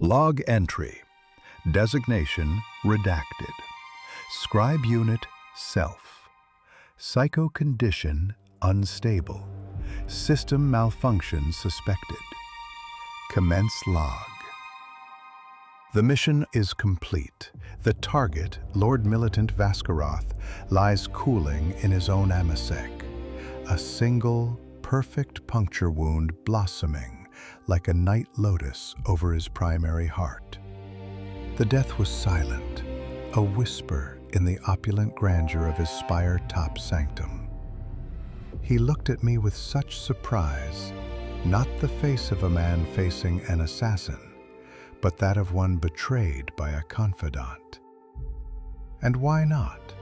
Log entry. Designation redacted. Scribe unit self. Psycho condition unstable. System malfunction suspected. Commence log. The mission is complete. The target, Lord Militant Vaskaroth, lies cooling in his own amasec. A single, perfect puncture wound blossoming like a night lotus over his primary heart. The death was silent, a whisper in the opulent grandeur of his spire-top sanctum. He looked at me with such surprise, not the face of a man facing an assassin, but that of one betrayed by a confidant. And why not?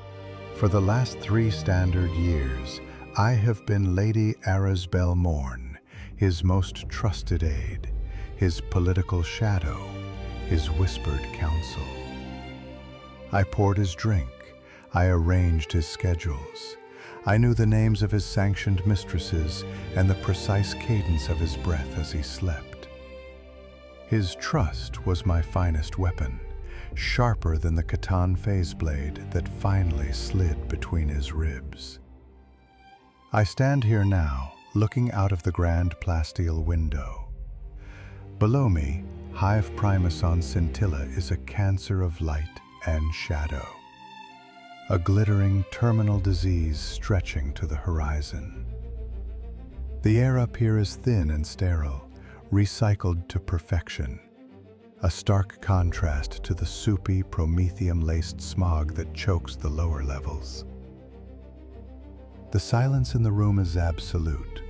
For the last 3 standard years, I have been Lady Arasbel Morn, his most trusted aide, his political shadow, his whispered counsel. I poured his drink, I arranged his schedules. I knew the names of his sanctioned mistresses and the precise cadence of his breath as he slept. His trust was my finest weapon, sharper than the Catan phase blade that finally slid between his ribs. I stand here now, looking out of the grand plasteel window. Below me, Hive Primason Scintilla is a cancer of light and shadow, a glittering terminal disease stretching to the horizon. The air up here is thin and sterile, recycled to perfection, a stark contrast to the soupy, promethium-laced smog that chokes the lower levels. The silence in the room is absolute,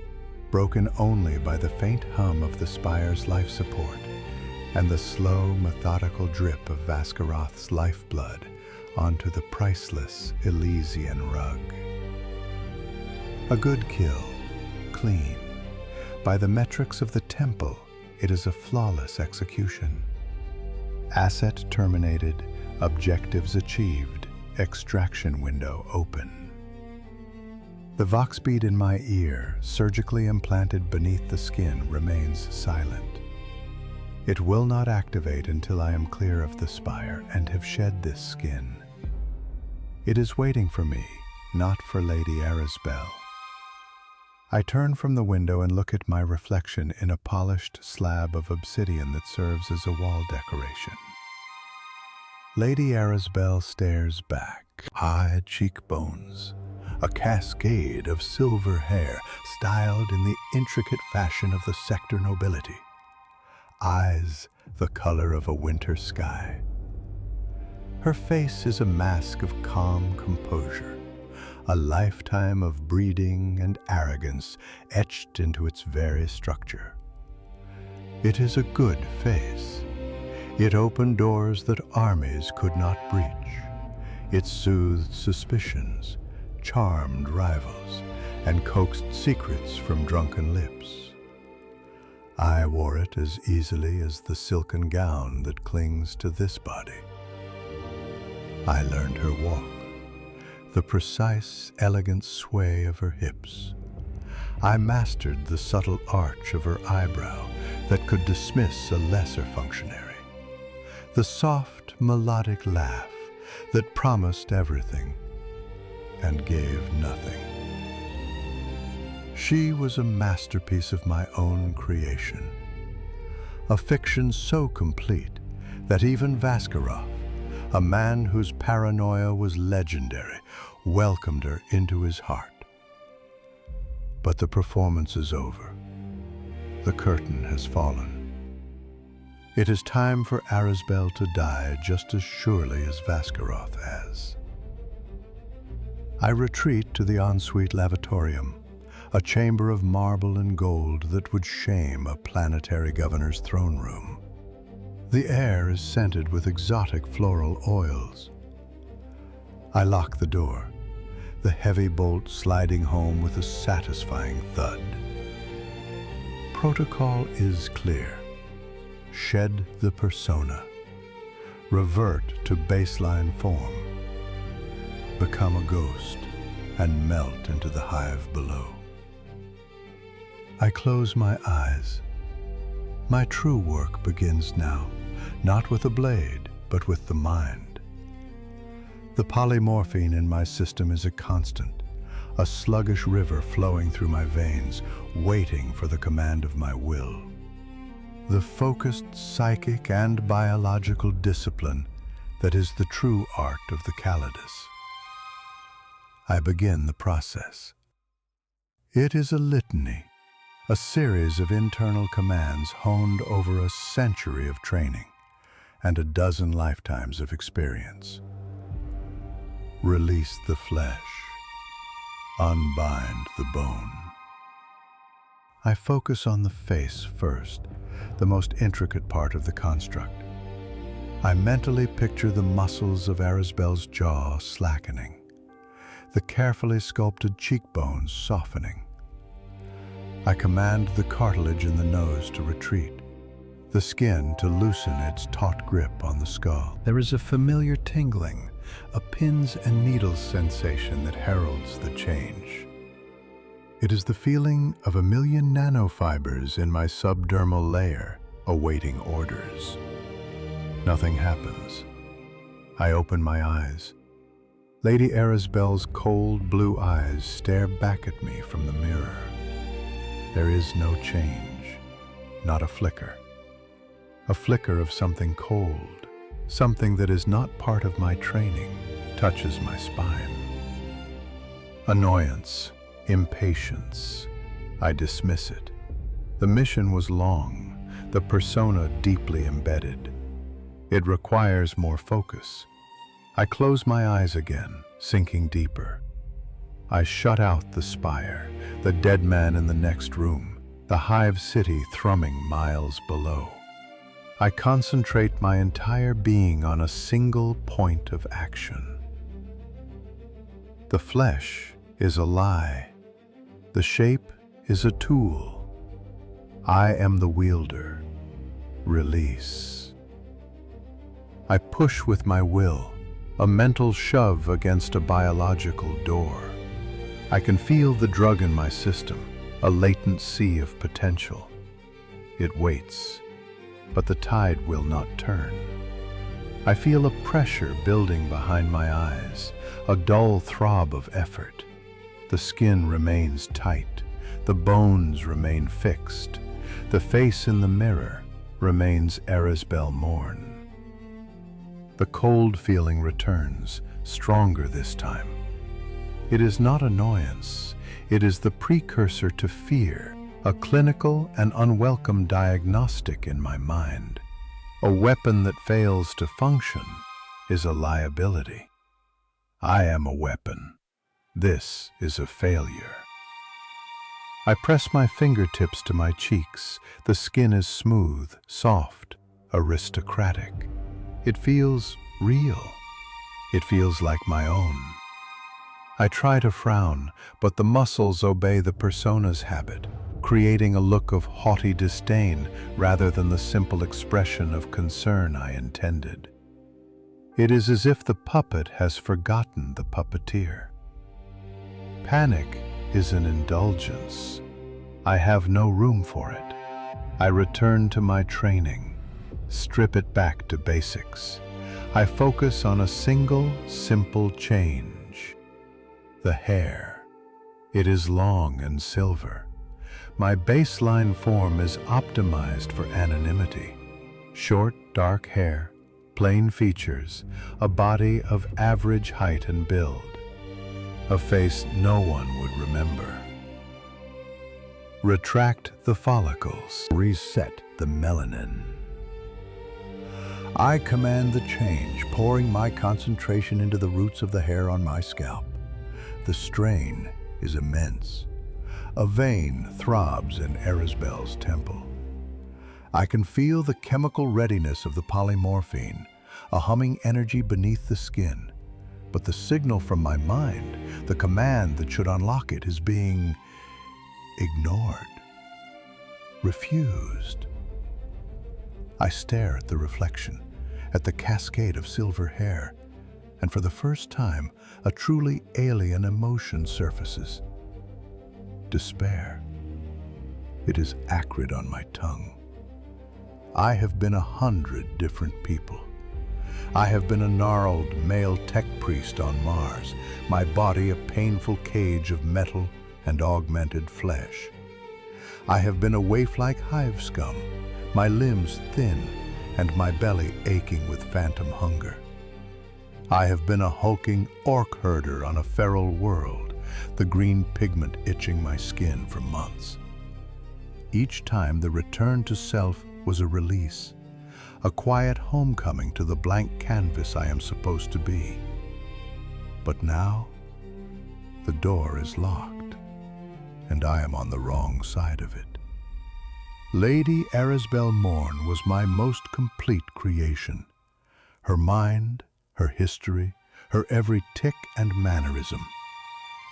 broken only by the faint hum of the spire's life support and the slow, methodical drip of Vaskaroth's lifeblood onto the priceless Elysian rug. A good kill, clean. By the metrics of the temple, it is a flawless execution. Asset terminated, objectives achieved, extraction window open. The vox bead in my ear, surgically implanted beneath the skin, remains silent. It will not activate until I am clear of the spire and have shed this skin. It is waiting for me, not for Lady Arasbel. I turn from the window and look at my reflection in a polished slab of obsidian that serves as a wall decoration. Lady Arasbel stares back, high cheekbones, a cascade of silver hair styled in the intricate fashion of the sector nobility, eyes the color of a winter sky. Her face is a mask of calm composure, a lifetime of breeding and arrogance etched into its very structure. It is a good face. It opened doors that armies could not breach. It soothed suspicions, charmed rivals, and coaxed secrets from drunken lips. I wore it as easily as the silken gown that clings to this body. I learned her walk, the precise, elegant sway of her hips. I mastered the subtle arch of her eyebrow that could dismiss a lesser functionary, the soft, melodic laugh that promised everything and gave nothing. She was a masterpiece of my own creation, a fiction so complete that even Vaskaroth, a man whose paranoia was legendary, welcomed her into his heart. But the performance is over. The curtain has fallen. It is time for Arasbel to die just as surely as Vaskaroth has. I retreat to the ensuite lavatorium, a chamber of marble and gold that would shame a planetary governor's throne room. The air is scented with exotic floral oils. I lock the door, the heavy bolt sliding home with a satisfying thud. Protocol is clear. Shed the persona. Revert to baseline form. Become a ghost and melt into the hive below. I close my eyes. My true work begins now, not with a blade, but with the mind. The polymorphine in my system is a constant, a sluggish river flowing through my veins, waiting for the command of my will. The focused psychic and biological discipline that is the true art of the Callidus. I begin the process. It is a litany, a series of internal commands honed over a century of training and a dozen lifetimes of experience. Release the flesh. Unbind the bone. I focus on the face first, the most intricate part of the construct. I mentally picture the muscles of Arisbel's jaw slackening, the carefully sculpted cheekbones softening. I command the cartilage in the nose to retreat, the skin to loosen its taut grip on the skull. There is a familiar tingling, a pins and needles sensation that heralds the change. It is the feeling of 1,000,000 nanofibers in my subdermal layer, awaiting orders. Nothing happens. I open my eyes. Lady Arisbel's cold blue eyes stare back at me from the mirror. There is no change, not a flicker. A flicker of something cold, something that is not part of my training, touches my spine. Annoyance, impatience. I dismiss it. The mission was long, the persona deeply embedded. It requires more focus. I close my eyes again, sinking deeper. I shut out the spire, the dead man in the next room, the hive city thrumming miles below. I concentrate my entire being on a single point of action. The flesh is a lie. The shape is a tool. I am the wielder. Release. I push with my will, a mental shove against a biological door. I can feel the drug in my system, a latent sea of potential. It waits, but the tide will not turn. I feel a pressure building behind my eyes, a dull throb of effort. The skin remains tight, the bones remain fixed, the face in the mirror remains Arisbel Morn. The cold feeling returns, stronger this time. It is not annoyance, it is the precursor to fear, a clinical and unwelcome diagnostic in my mind. A weapon that fails to function is a liability. I am a weapon. This is a failure. I press my fingertips to my cheeks. The skin is smooth, soft, aristocratic. It feels real. It feels like my own. I try to frown, but the muscles obey the persona's habit, creating a look of haughty disdain rather than the simple expression of concern I intended. It is as if the puppet has forgotten the puppeteer. Panic is an indulgence. I have no room for it. I return to my training, strip it back to basics. I focus on a single, simple change. The hair. It is long and silver. My baseline form is optimized for anonymity. Short, dark hair, plain features, a body of average height and build. A face no one would remember. Retract the follicles. Reset the melanin. I command the change, pouring my concentration into the roots of the hair on my scalp. The strain is immense. A vein throbs in Arisbel's temple. I can feel the chemical readiness of the polymorphine, a humming energy beneath the skin. But the signal from my mind, the command that should unlock it, is being ignored, refused. I stare at the reflection, at the cascade of silver hair, and for the first time, a truly alien emotion surfaces. Despair. It is acrid on my tongue. I have been 100 different people. I have been a gnarled male tech priest on Mars, my body a painful cage of metal and augmented flesh. I have been a waif-like hive scum, my limbs thin and my belly aching with phantom hunger. I have been a hulking orc herder on a feral world, the green pigment itching my skin for months. Each time the return to self was a release, a quiet homecoming to the blank canvas I am supposed to be. But now, the door is locked, and I am on the wrong side of it. Lady Arasbel Morn was my most complete creation. Her mind, her history, her every tick and mannerism.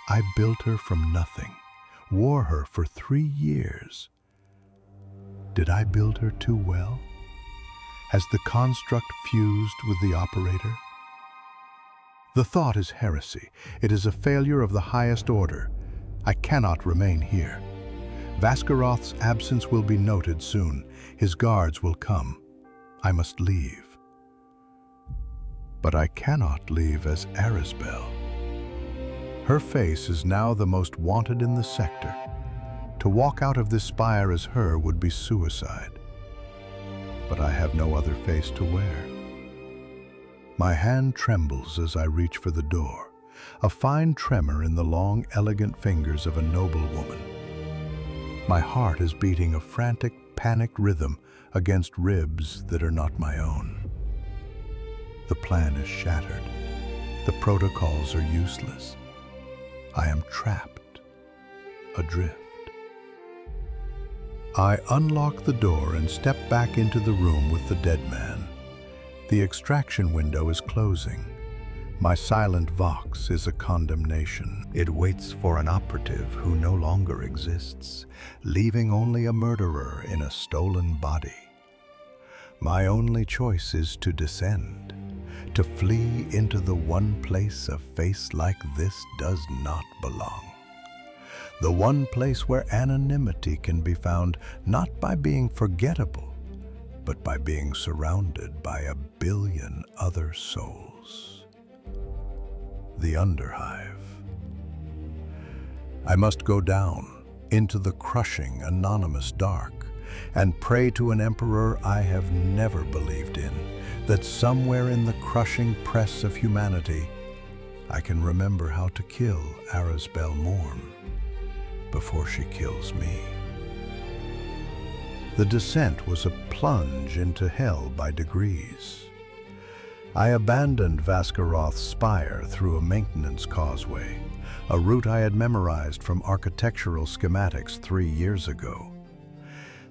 I built her from nothing, wore her for 3 years. Did I build her too well? Has the construct fused with the operator? The thought is heresy. It is a failure of the highest order. I cannot remain here. Vaskaroth's absence will be noted soon. His guards will come. I must leave. But I cannot leave as Arasbel. Her face is now the most wanted in the sector. To walk out of this spire as her would be suicide. But I have no other face to wear. My hand trembles as I reach for the door, a fine tremor in the long, elegant fingers of a noble woman. My heart is beating a frantic, panicked rhythm against ribs that are not my own. The plan is shattered. The protocols are useless. I am trapped, adrift. I unlock the door and step back into the room with the dead man. The extraction window is closing. My silent vox is a condemnation. It waits for an operative who no longer exists, leaving only a murderer in a stolen body. My only choice is to descend, to flee into the one place a face like this does not belong. The one place where anonymity can be found not by being forgettable, but by being surrounded by 1 billion other souls. The Underhive. I must go down into the crushing, anonymous dark and pray to an emperor I have never believed in, that somewhere in the crushing press of humanity, I can remember how to kill Arasbel Morn before she kills me. The descent was a plunge into hell by degrees. I abandoned Vaskaroth's spire through a maintenance causeway, a route I had memorized from architectural schematics 3 years ago.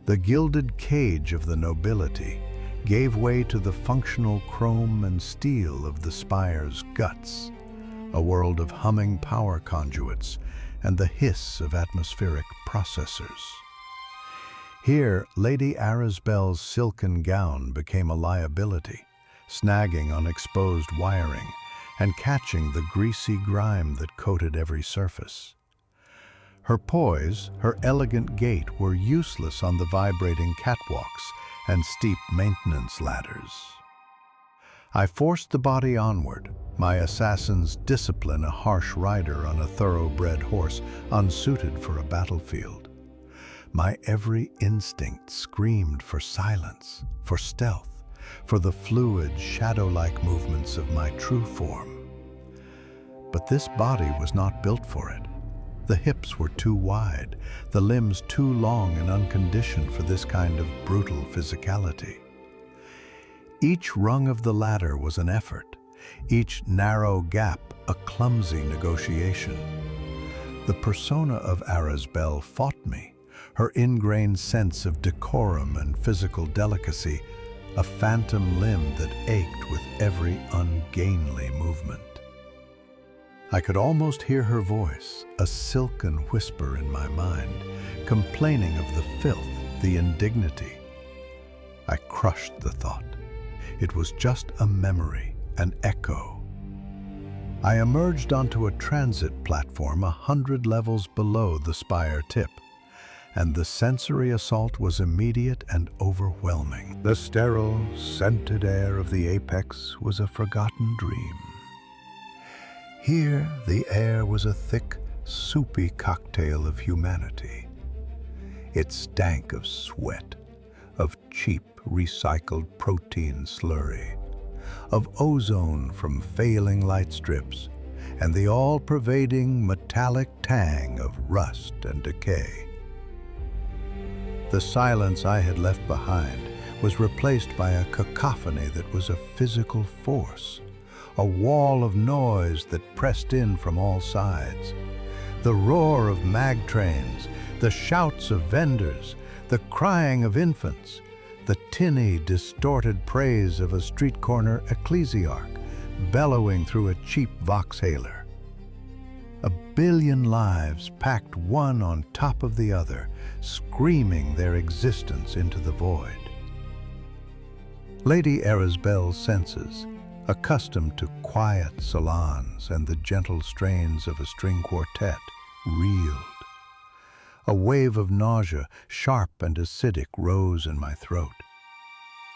The gilded cage of the nobility gave way to the functional chrome and steel of the spire's guts, a world of humming power conduits and the hiss of atmospheric processors. Here, Lady Arasbel's silken gown became a liability, snagging on exposed wiring and catching the greasy grime that coated every surface. Her poise, her elegant gait were useless on the vibrating catwalks and steep maintenance ladders. I forced the body onward, my Assassin's discipline a harsh rider on a thoroughbred horse unsuited for a battlefield. My every instinct screamed for silence, for stealth, for the fluid, shadow-like movements of my true form. But this body was not built for it. The hips were too wide, the limbs too long and unconditioned for this kind of brutal physicality. Each rung of the ladder was an effort, each narrow gap a clumsy negotiation. The persona of Arasbel fought me, her ingrained sense of decorum and physical delicacy, a phantom limb that ached with every ungainly movement. I could almost hear her voice, a silken whisper in my mind, complaining of the filth, the indignity. I crushed the thought. It was just a memory, an echo. I emerged onto a transit platform 100 levels below the spire tip, and the sensory assault was immediate and overwhelming. The sterile, scented air of the apex was a forgotten dream. Here, the air was a thick, soupy cocktail of humanity. It stank of sweat, of cheap, recycled protein slurry, of ozone from failing light strips, and the all-pervading metallic tang of rust and decay. The silence I had left behind was replaced by a cacophony that was a physical force, a wall of noise that pressed in from all sides. The roar of mag trains, the shouts of vendors, the crying of infants, the tinny, distorted praise of a street corner ecclesiarch bellowing through a cheap Vauxhaler. A billion lives packed one on top of the other, screaming their existence into the void. Lady Arasbel's senses, accustomed to quiet salons and the gentle strains of a string quartet, reeled. A wave of nausea, sharp and acidic, rose in my throat.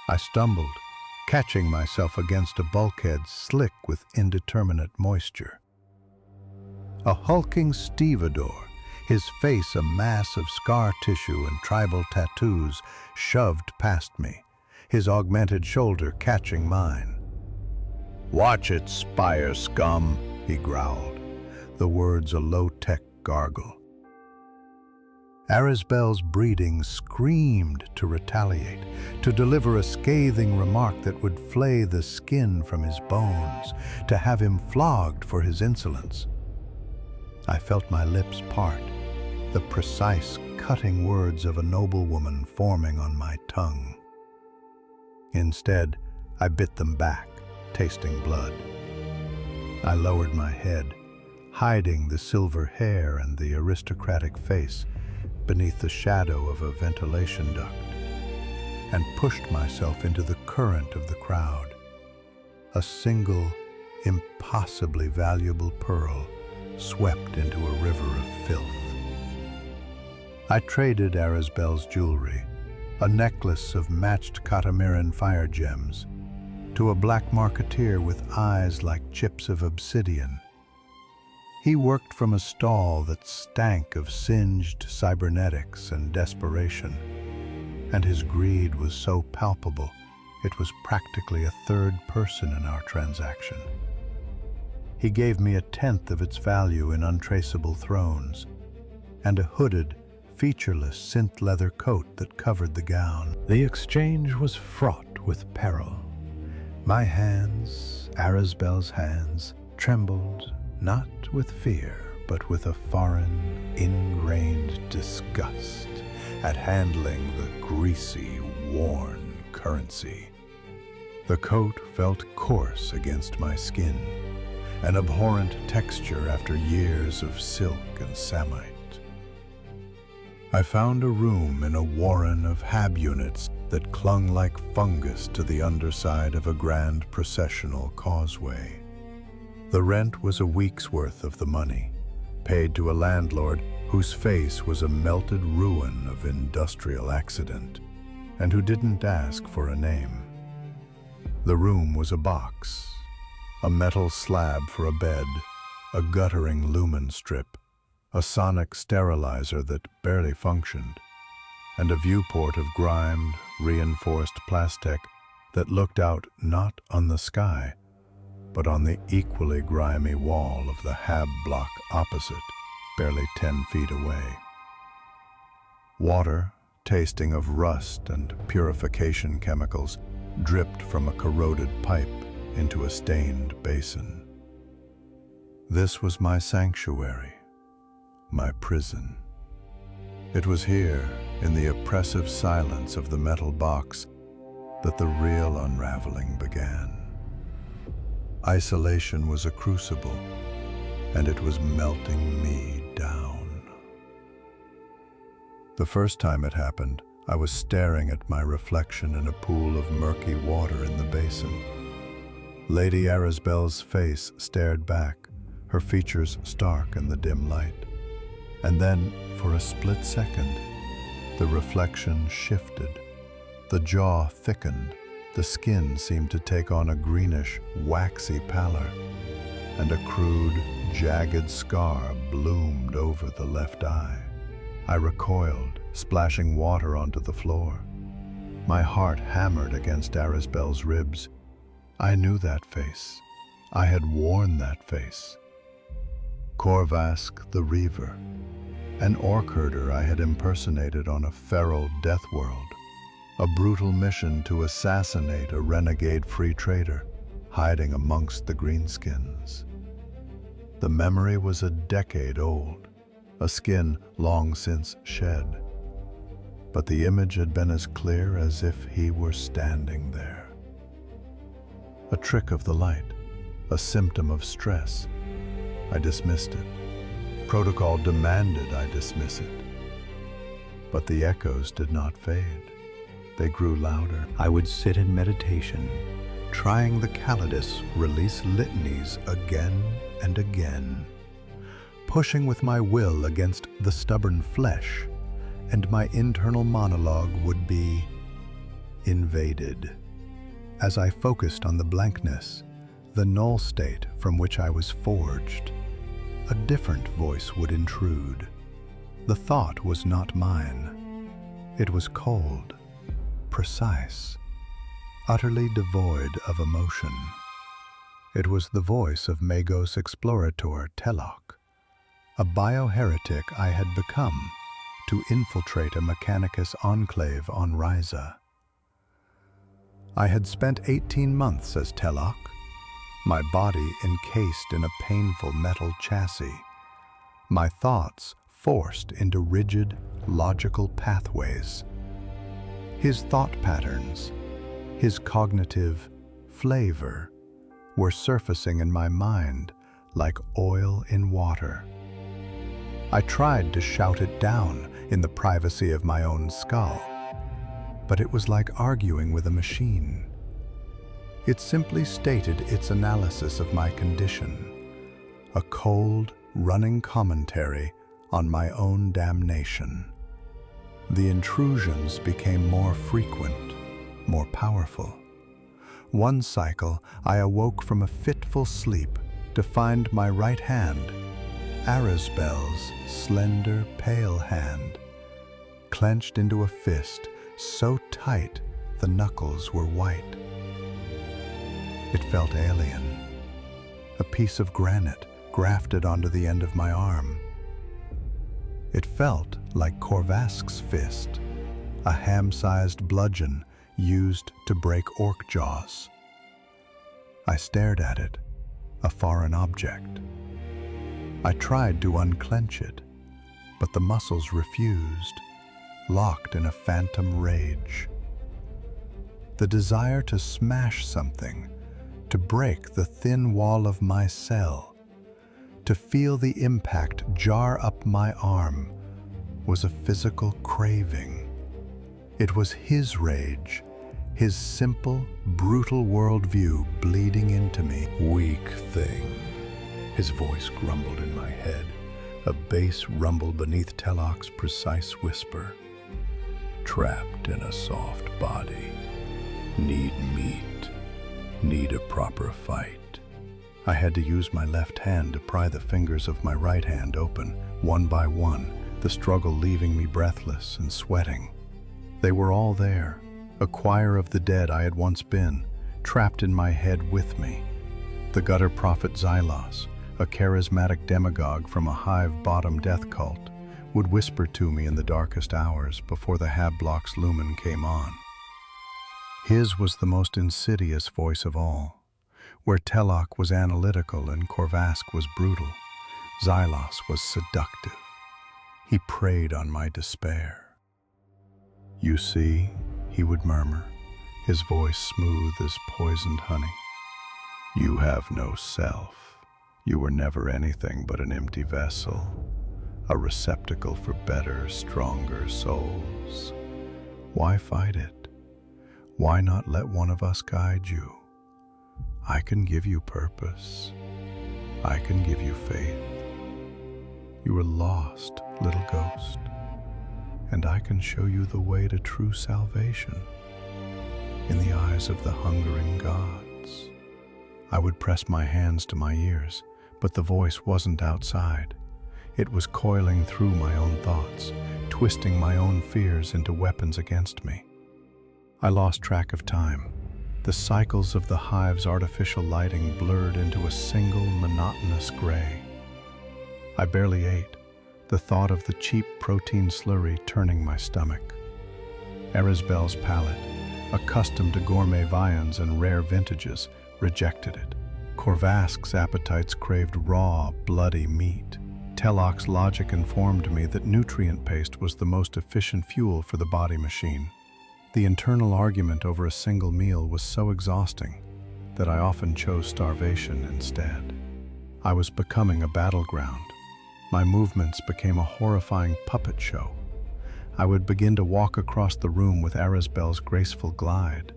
I stumbled, catching myself against a bulkhead slick with indeterminate moisture. A hulking stevedore, his face a mass of scar tissue and tribal tattoos, shoved past me, his augmented shoulder catching mine. "Watch it, spire scum," he growled, the words a low-tech gargle. Arasbel's breeding screamed to retaliate, to deliver a scathing remark that would flay the skin from his bones, to have him flogged for his insolence. I felt my lips part, the precise, cutting words of a noblewoman forming on my tongue. Instead, I bit them back, tasting blood. I lowered my head, hiding the silver hair and the aristocratic face beneath the shadow of a ventilation duct, and pushed myself into the current of the crowd. A single, impossibly valuable pearl swept into a river of filth. I traded Arasbel's jewelry, a necklace of matched catamaran fire gems, to a black marketeer with eyes like chips of obsidian. He worked from a stall that stank of singed cybernetics and desperation, and his greed was so palpable it was practically a third person in our transaction. He gave me a tenth of its value in untraceable thrones, and a hooded, featureless synth leather coat that covered the gown. The exchange was fraught with peril. My hands, Arasbel's hands, trembled not with fear, but with a foreign, ingrained disgust at handling the greasy, worn currency. The coat felt coarse against my skin, an abhorrent texture after years of silk and samite. I found a room in a warren of hab units that clung like fungus to the underside of a grand processional causeway. The rent was a week's worth of the money, paid to a landlord whose face was a melted ruin of industrial accident, and who didn't ask for a name. The room was a box, a metal slab for a bed, a guttering lumen strip, a sonic sterilizer that barely functioned, and a viewport of grimed, reinforced plastic that looked out not on the sky, but on the equally grimy wall of the hab block opposite, barely 10 feet away. Water, tasting of rust and purification chemicals, dripped from a corroded pipe into a stained basin. This was my sanctuary, my prison. It was here, in the oppressive silence of the metal box, that the real unraveling began. Isolation was a crucible, and it was melting me down. The first time it happened, I was staring at my reflection in a pool of murky water in the basin. Lady Arasbel's face stared back, her features stark in the dim light. And then, for a split second, The reflection shifted. The jaw thickened. The skin seemed to take on a greenish, waxy pallor, and a crude, jagged scar bloomed over the left eye. I recoiled, splashing water onto the floor. My heart hammered against Arisbel's ribs. I knew that face. I had worn that face. Corvask the Reaver, an orc herder I had impersonated on a feral death world. A brutal mission to assassinate a renegade free trader hiding amongst the greenskins. The memory was a decade old, a skin long since shed, but the image had been as clear as if he were standing there. A trick of the light, a symptom of stress. I dismissed it. Protocol demanded I dismiss it. But the echoes did not fade. They grew louder. I would sit in meditation, trying the Callidus release litanies again and again, pushing with my will against the stubborn flesh, and my internal monologue would be invaded. As I focused on the blankness, the null state from which I was forged, a different voice would intrude. The thought was not mine. It was cold, precise, utterly devoid of emotion. It was the voice of Magos explorator Telok, a bioheretic I had become to infiltrate a Mechanicus enclave on Ryza. I had spent 18 months as Telok, my body encased in a painful metal chassis, my thoughts forced into rigid, logical pathways. His thought patterns, his cognitive flavor, were surfacing in my mind like oil in water. I tried to shout it down in the privacy of my own skull, but it was like arguing with a machine. It simply stated its analysis of my condition, a cold, running commentary on my own damnation. The intrusions became more frequent, more powerful. One cycle, I awoke from a fitful sleep to find my right hand, Arisbel's slender, pale hand, clenched into a fist so tight the knuckles were white. It felt alien, a piece of granite grafted onto the end of my arm. It felt like Corvask's fist, a ham-sized bludgeon used to break orc jaws. I stared at it, a foreign object. I tried to unclench it, but the muscles refused, locked in a phantom rage. The desire to smash something, to break the thin wall of my cell, to feel the impact jar up my arm, was a physical craving. It was his rage, his simple, brutal worldview bleeding into me. Weak thing. His voice grumbled in my head, a bass rumble beneath Telok's precise whisper. Trapped in a soft body. Need meat. Need a proper fight. I had to use my left hand to pry the fingers of my right hand open, one by one, the struggle leaving me breathless and sweating. They were all there, a choir of the dead I had once been, trapped in my head with me. The gutter prophet Xylos, a charismatic demagogue from a hive-bottom death cult, would whisper to me in the darkest hours before the Hablock's lumen came on. His was the most insidious voice of all. Where Telok was analytical and Corvask was brutal, Xylos was seductive. He preyed on my despair. You see, he would murmur, his voice smooth as poisoned honey. You have no self. You were never anything but an empty vessel, a receptacle for better, stronger souls. Why fight it? Why not let one of us guide you? I can give you purpose. I can give you faith. You were lost, little ghost, and I can show you the way to true salvation in the eyes of the hungering gods." I would press my hands to my ears, but the voice wasn't outside. It was coiling through my own thoughts, twisting my own fears into weapons against me. I lost track of time. The cycles of the hive's artificial lighting blurred into a single monotonous gray. I barely ate, the thought of the cheap protein slurry turning my stomach. Erisbel's palate, accustomed to gourmet viands and rare vintages, rejected it. Korvask's appetites craved raw, bloody meat. Tellock's logic informed me that nutrient paste was the most efficient fuel for the body machine. The internal argument over a single meal was so exhausting that I often chose starvation instead. I was becoming a battleground. My movements became a horrifying puppet show. I would begin to walk across the room with Erisbel's graceful glide,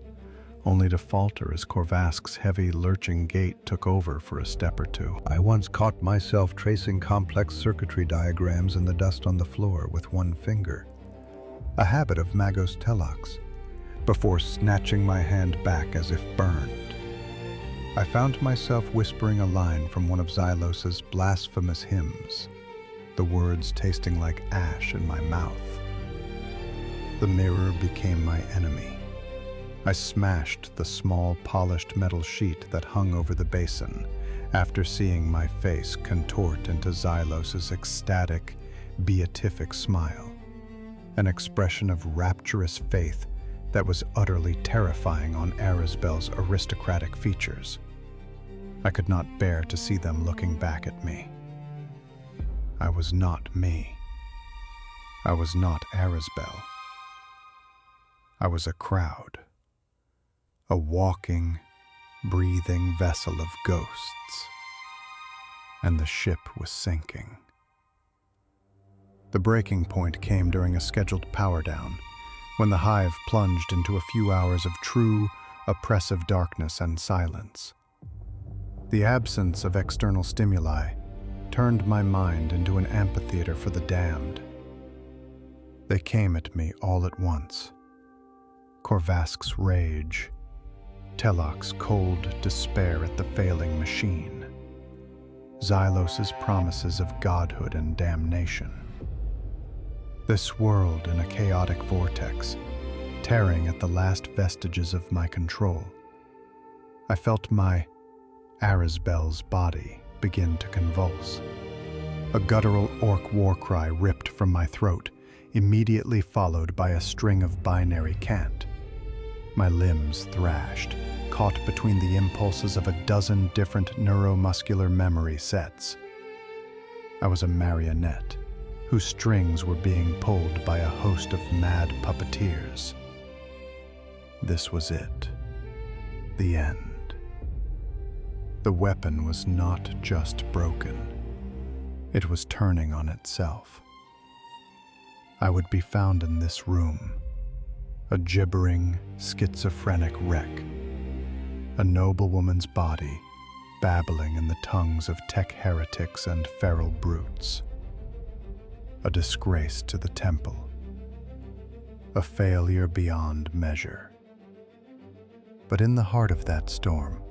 only to falter as Korvask's heavy, lurching gait took over for a step or two. I once caught myself tracing complex circuitry diagrams in the dust on the floor with one finger, a habit of Magos Tellock's, before snatching my hand back as if burned. I found myself whispering a line from one of Xylos's blasphemous hymns, the words tasting like ash in my mouth. The mirror became my enemy. I smashed the small, polished metal sheet that hung over the basin after seeing my face contort into Xylos's ecstatic, beatific smile, an expression of rapturous faith that was utterly terrifying on Erisbel's aristocratic features. I could not bear to see them looking back at me. I was not me. I was not Erisbel. I was a crowd, a walking, breathing vessel of ghosts, and the ship was sinking. The breaking point came during a scheduled power down, when the hive plunged into a few hours of true, oppressive darkness and silence. The absence of external stimuli turned my mind into an amphitheater for the damned. They came at me all at once. Korvask's rage, Tellock's cold despair at the failing machine, Xylos's promises of godhood and damnation. They swirled in a chaotic vortex, tearing at the last vestiges of my control. I felt my Erisbel's body begin to convulse. A guttural orc war cry ripped from my throat, immediately followed by a string of binary cant. My limbs thrashed, caught between the impulses of a dozen different neuromuscular memory sets. I was a marionette, whose strings were being pulled by a host of mad puppeteers. This was it. The end. The weapon was not just broken. It was turning on itself. I would be found in this room, a gibbering, schizophrenic wreck, a noblewoman's body babbling in the tongues of tech heretics and feral brutes. A disgrace to the temple, a failure beyond measure. But in the heart of that storm,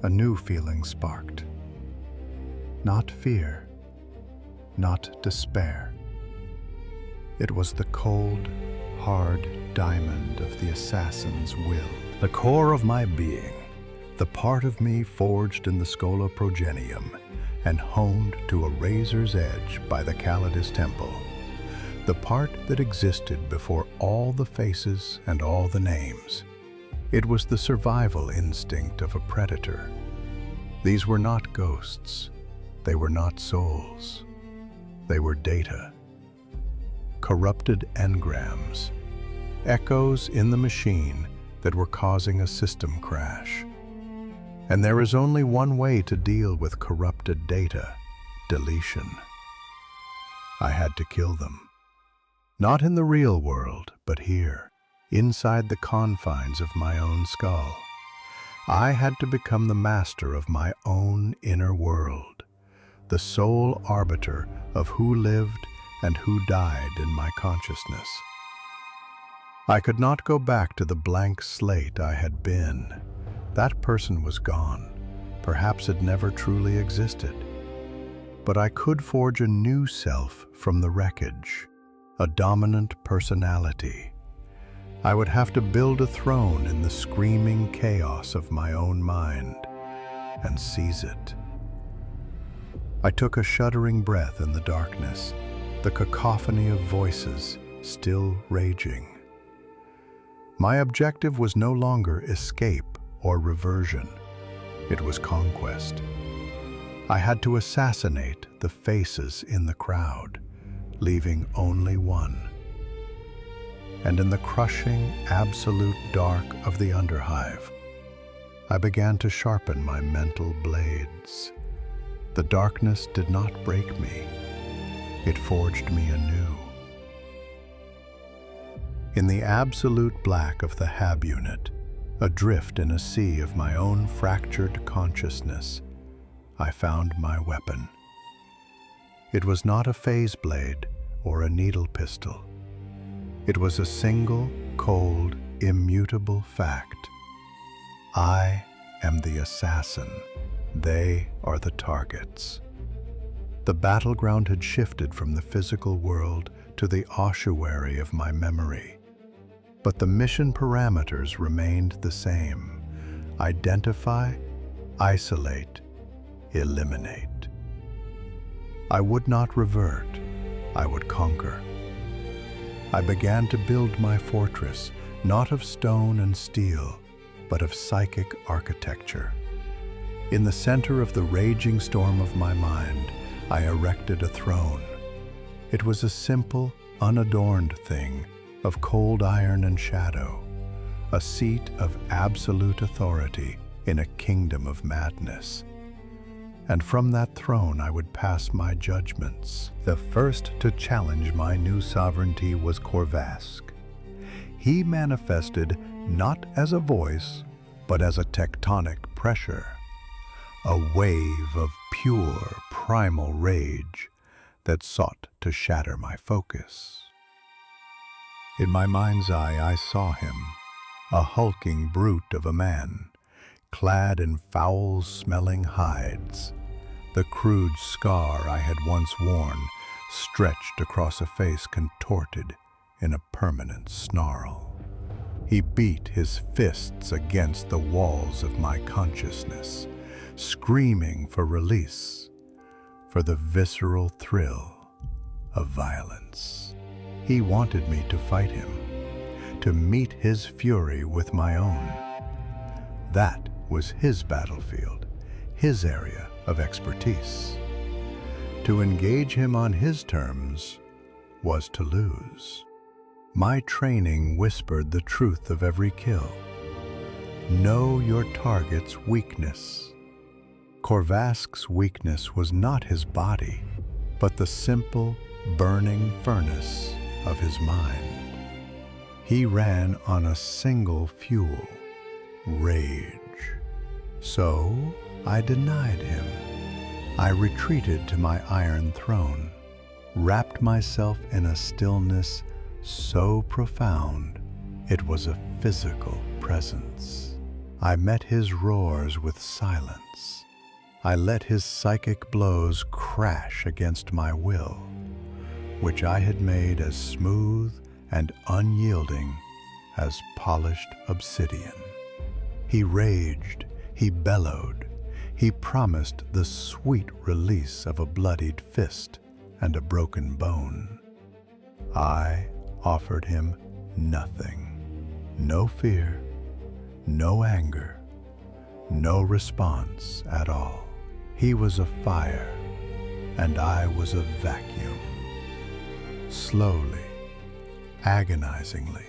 a new feeling sparked. Not fear, not despair. It was the cold, hard diamond of the assassin's will. The core of my being, the part of me forged in the Schola Progenium and honed to a razor's edge by the Callidus temple. The part that existed before all the faces and all the names. It was the survival instinct of a predator. These were not ghosts. They were not souls. They were data. Corrupted engrams, echoes in the machine that were causing a system crash. And there is only one way to deal with corrupted data: deletion. I had to kill them. Not in the real world, but here, inside the confines of my own skull. I had to become the master of my own inner world, the sole arbiter of who lived and who died in my consciousness. I could not go back to the blank slate I had been. That person was gone. Perhaps it never truly existed. But I could forge a new self from the wreckage, a dominant personality. I would have to build a throne in the screaming chaos of my own mind and seize it. I took a shuddering breath in the darkness, the cacophony of voices still raging. My objective was no longer escape or reversion. It was conquest. I had to assassinate the faces in the crowd, leaving only one. And in the crushing, absolute dark of the underhive, I began to sharpen my mental blades. The darkness did not break me. It forged me anew. In the absolute black of the Hab unit, adrift in a sea of my own fractured consciousness, I found my weapon. It was not a phase blade or a needle pistol. It was a single, cold, immutable fact. I am the assassin. They are the targets. The battleground had shifted from the physical world to the ossuary of my memory. But the mission parameters remained the same. Identify, isolate, eliminate. I would not revert. I would conquer. I began to build my fortress, not of stone and steel, but of psychic architecture. In the center of the raging storm of my mind, I erected a throne. It was a simple, unadorned thing of cold iron and shadow, a seat of absolute authority in a kingdom of madness. And from that throne I would pass my judgments. The first to challenge my new sovereignty was Callidus. He manifested not as a voice, but as a tectonic pressure, a wave of pure, primal rage that sought to shatter my focus. In my mind's eye, I saw him, a hulking brute of a man, clad in foul-smelling hides. The crude scar I had once worn stretched across a face contorted in a permanent snarl. He beat his fists against the walls of my consciousness, screaming for release, for the visceral thrill of violence. He wanted me to fight him, to meet his fury with my own. That was his battlefield, his area of expertise. To engage him on his terms was to lose. My training whispered the truth of every kill. Know your target's weakness. Callidus's weakness was not his body, but the simple, burning furnace of his mind. He ran on a single fuel, rage. So I denied him. I retreated to my iron throne, wrapped myself in a stillness so profound it was a physical presence. I met his roars with silence. I let his psychic blows crash against my will, which I had made as smooth and unyielding as polished obsidian. He raged, he bellowed, he promised the sweet release of a bloodied fist and a broken bone. I offered him nothing. No fear, no anger, no response at all. He was a fire, and I was a vacuum. Slowly, agonizingly,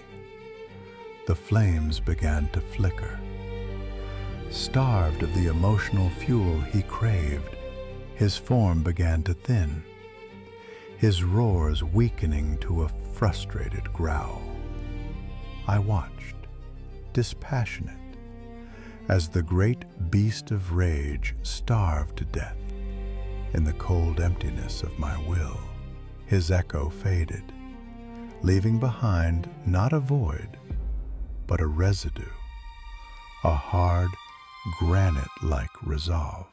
the flames began to flicker. Starved of the emotional fuel he craved, his form began to thin, his roars weakening to a frustrated growl. I watched, dispassionate, as the great beast of rage starved to death in the cold emptiness of my will. His echo faded, leaving behind not a void, but a residue, a hard, granite-like resolve.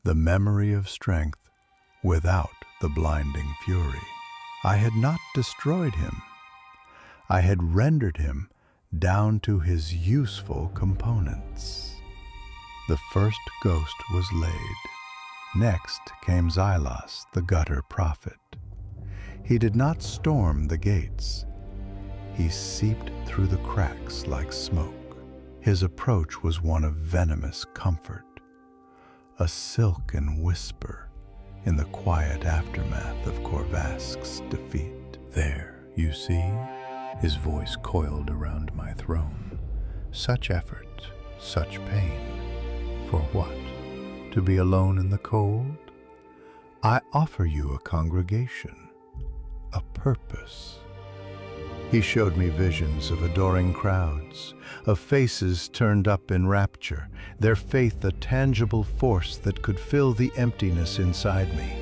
The memory of strength without the blinding fury. I had not destroyed him. I had rendered him down to his useful components. The first ghost was laid. Next came Xylos, the gutter prophet. He did not storm the gates. He seeped through the cracks like smoke. His approach was one of venomous comfort, a silken whisper in the quiet aftermath of Korvask's defeat. There, you see, his voice coiled around my throne. Such effort, such pain. For what? To be alone in the cold? I offer you a congregation, a purpose. He showed me visions of adoring crowds, of faces turned up in rapture, their faith a tangible force that could fill the emptiness inside me.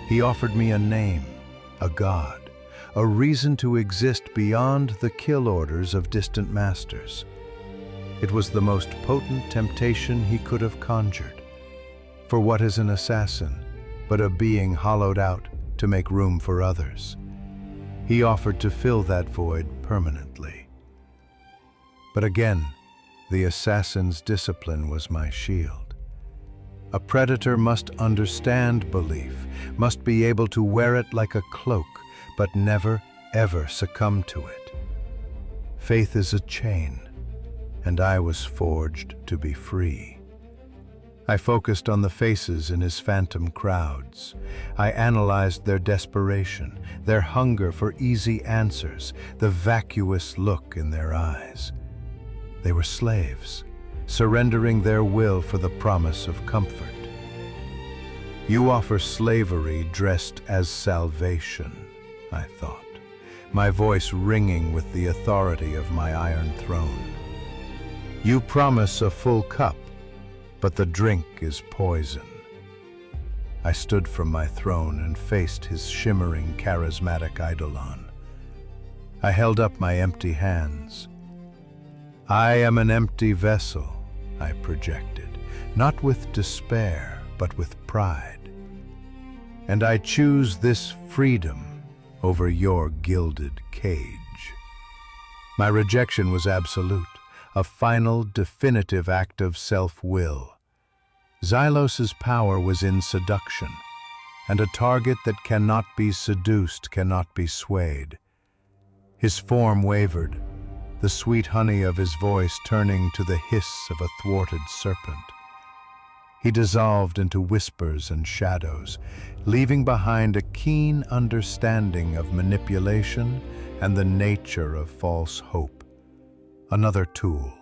He offered me a name, a god, a reason to exist beyond the kill orders of distant masters. It was the most potent temptation he could have conjured. For what is an assassin but a being hollowed out to make room for others? He offered to fill that void permanently. But again, the assassin's discipline was my shield. A predator must understand belief, must be able to wear it like a cloak, but never, ever succumb to it. Faith is a chain, and I was forged to be free. I focused on the faces in his phantom crowds. I analyzed their desperation, their hunger for easy answers, the vacuous look in their eyes. They were slaves, surrendering their will for the promise of comfort. You offer slavery dressed as salvation, I thought, my voice ringing with the authority of my iron throne. You promise a full cup, but the drink is poison. I stood from my throne and faced his shimmering, charismatic eidolon. I held up my empty hands. I am an empty vessel, I projected, not with despair, but with pride. And I choose this freedom over your gilded cage. My rejection was absolute, a final, definitive act of self-will. Xylos's power was in seduction, and a target that cannot be seduced cannot be swayed. His form wavered, the sweet honey of his voice turning to the hiss of a thwarted serpent. He dissolved into whispers and shadows, leaving behind a keen understanding of manipulation and the nature of false hope. Another tool,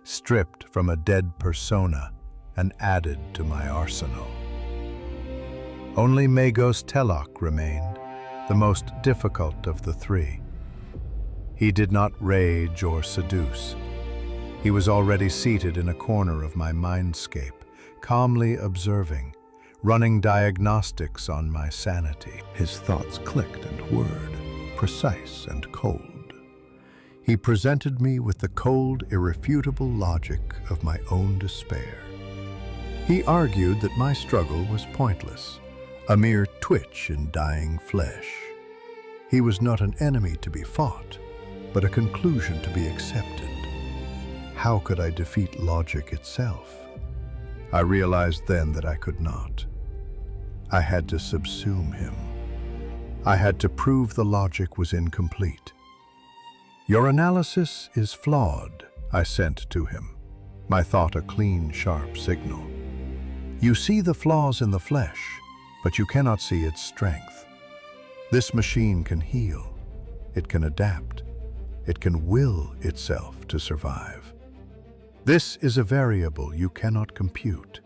stripped from a dead persona and added to my arsenal. Only Magos Telok remained, the most difficult of the three. He did not rage or seduce. He was already seated in a corner of my mindscape, calmly observing, running diagnostics on my sanity. His thoughts clicked and whirred, precise and cold. He presented me with the cold, irrefutable logic of my own despair. He argued that my struggle was pointless, a mere twitch in dying flesh. He was not an enemy to be fought, but a conclusion to be accepted. How could I defeat logic itself? I realized then that I could not. I had to subsume him. I had to prove the logic was incomplete. Your analysis is flawed, I sent to him, my thought a clean, sharp signal. You see the flaws in the flesh, but you cannot see its strength. This machine can heal, it can adapt, it can will itself to survive. This is a variable you cannot compute.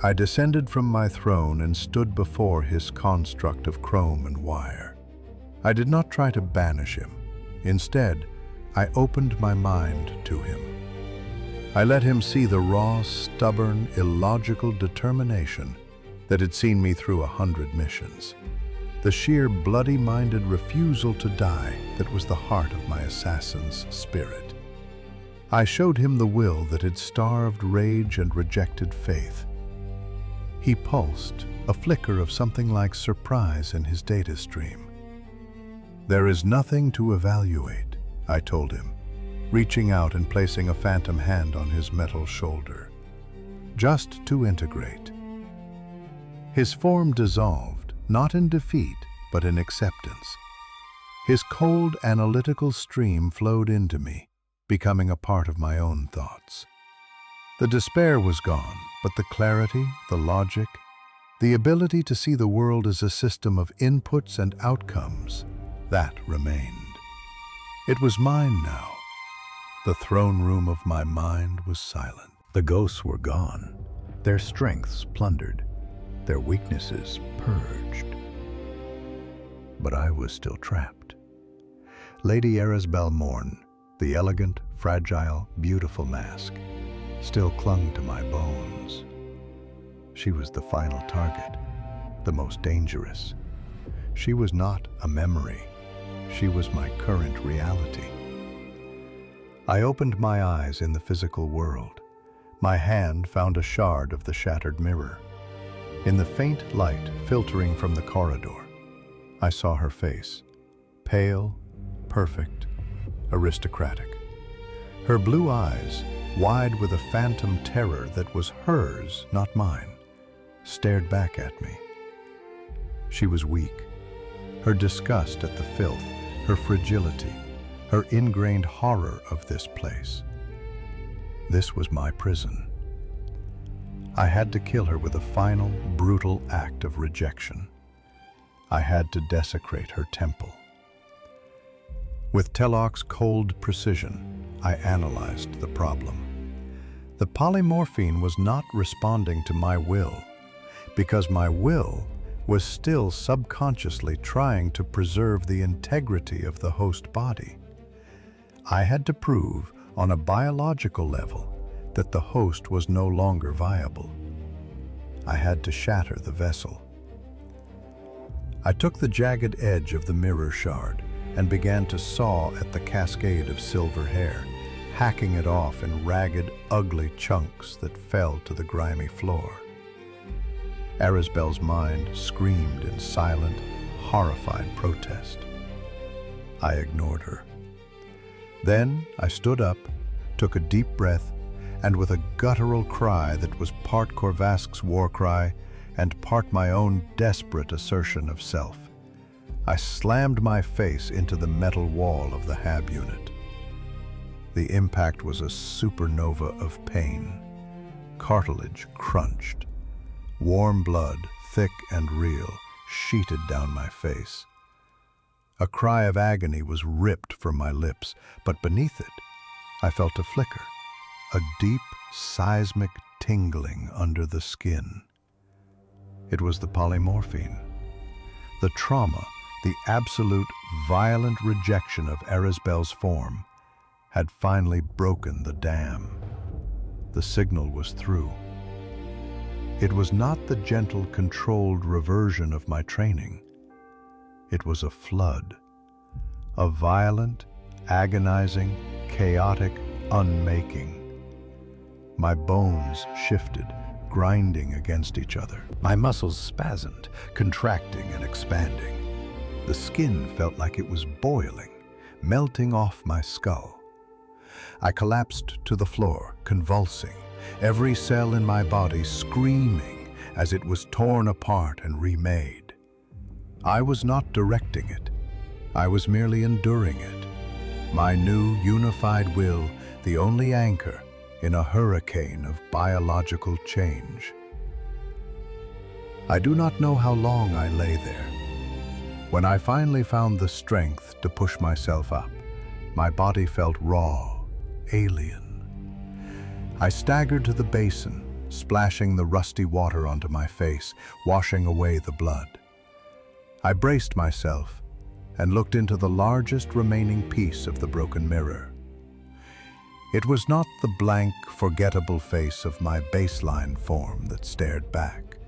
I descended from my throne and stood before his construct of chrome and wire. I did not try to banish him. Instead, I opened my mind to him. I let him see the raw, stubborn, illogical determination that had seen me through 100 missions. the sheer bloody-minded refusal to die that was the heart of my assassin's spirit. I showed him the will that had starved rage and rejected faith. He pulsed, a flicker of something like surprise in his data stream. "There is nothing to evaluate," I told him, reaching out and placing a phantom hand on his metal shoulder. "Just to integrate." His form dissolved, not in defeat, but in acceptance. His cold, analytical stream flowed into me, becoming a part of my own thoughts. The despair was gone, but the clarity, the logic, the ability to see the world as a system of inputs and outcomes, that remained. It was mine now. The throne room of my mind was silent. The ghosts were gone, their strengths plundered, their weaknesses purged. But I was still trapped. Lady Arasbel Morn, the elegant, fragile, beautiful mask, still clung to my bones. She was the final target, the most dangerous. She was not a memory. She was my current reality. I opened my eyes in the physical world. My hand found a shard of the shattered mirror. In the faint light filtering from the corridor, I saw her face, pale, perfect, aristocratic. Her blue eyes, wide with a phantom terror that was hers, not mine, stared back at me. She was weak. Her disgust at the filth, her fragility, her ingrained horror of this place. This was my prison. I had to kill her with a final, brutal act of rejection. I had to desecrate her temple. With Tellock's cold precision, I analyzed the problem. The polymorphine was not responding to my will, because my will was still subconsciously trying to preserve the integrity of the host body. I had to prove, on a biological level, that the host was no longer viable. I had to shatter the vessel. I took the jagged edge of the mirror shard and began to saw at the cascade of silver hair, hacking it off in ragged, ugly chunks that fell to the grimy floor. Arasbel's mind screamed in silent, horrified protest. I ignored her. Then I stood up, took a deep breath, and with a guttural cry that was part Korvask's war cry and part my own desperate assertion of self, I slammed my face into the metal wall of the HAB unit. The impact was a supernova of pain. Cartilage crunched. Warm blood, thick and real, sheeted down my face. A cry of agony was ripped from my lips, but beneath it, I felt a flicker, a deep, seismic tingling under the skin. It was the polymorphine. The trauma, the absolute, violent rejection of Arasbel's form, had finally broken the dam. The signal was through. It was not the gentle, controlled reversion of my training. It was a flood, a violent, agonizing, chaotic unmaking. My bones shifted, grinding against each other. My muscles spasmed, contracting and expanding. The skin felt like it was boiling, melting off my skull. I collapsed to the floor, convulsing, every cell in my body screaming as it was torn apart and remade. I was not directing it. I was merely enduring it. My new unified will, the only anchor in a hurricane of biological change. I do not know how long I lay there. When I finally found the strength to push myself up, my body felt raw, alien. I staggered to the basin, splashing the rusty water onto my face, washing away the blood. I braced myself and looked into the largest remaining piece of the broken mirror. It was not the blank, forgettable face of my baseline form that stared back.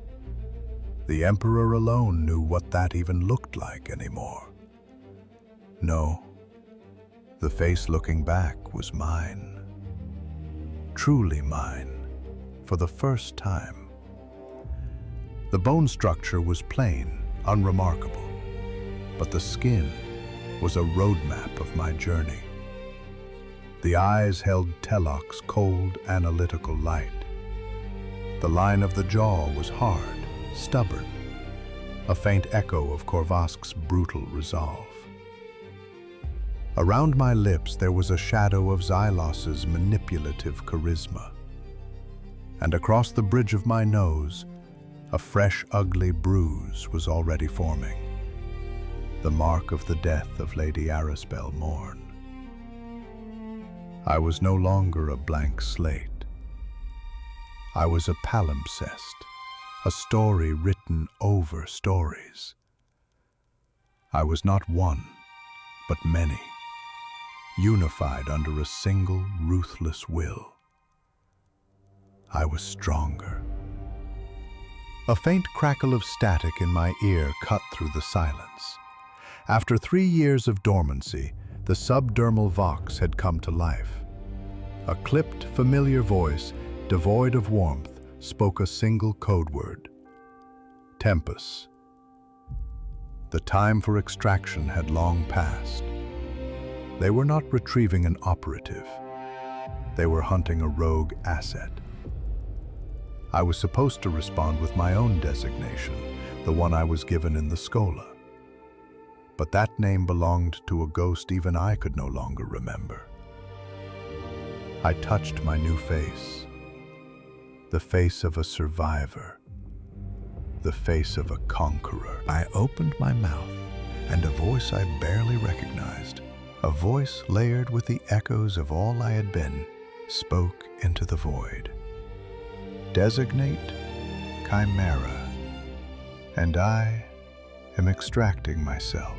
The Emperor alone knew what that even looked like anymore. No, the face looking back was mine. Truly mine, for the first time. The bone structure was plain, unremarkable, but the skin was a roadmap of my journey. The eyes held Tellock's cold, analytical light. The line of the jaw was hard, stubborn, a faint echo of Korvask's brutal resolve. Around my lips there was a shadow of Xylos's manipulative charisma. And across the bridge of my nose, a fresh, ugly bruise was already forming. The mark of the death of Lady Arasbel Morn. I was no longer a blank slate. I was a palimpsest, a story written over stories. I was not one, but many, unified under a single ruthless will. I was stronger. A faint crackle of static in my ear cut through the silence. After 3 years of dormancy, the subdermal vox had come to life. A clipped, familiar voice, devoid of warmth, spoke a single code word: Tempus. The time for extraction had long passed. They were not retrieving an operative. They were hunting a rogue asset. I was supposed to respond with my own designation, the one I was given in the Schola. But that name belonged to a ghost even I could no longer remember. I touched my new face, the face of a survivor, the face of a conqueror. I opened my mouth, and a voice I barely recognized, a voice layered with the echoes of all I had been, spoke into the void. Designate Chimera, and I am extracting myself.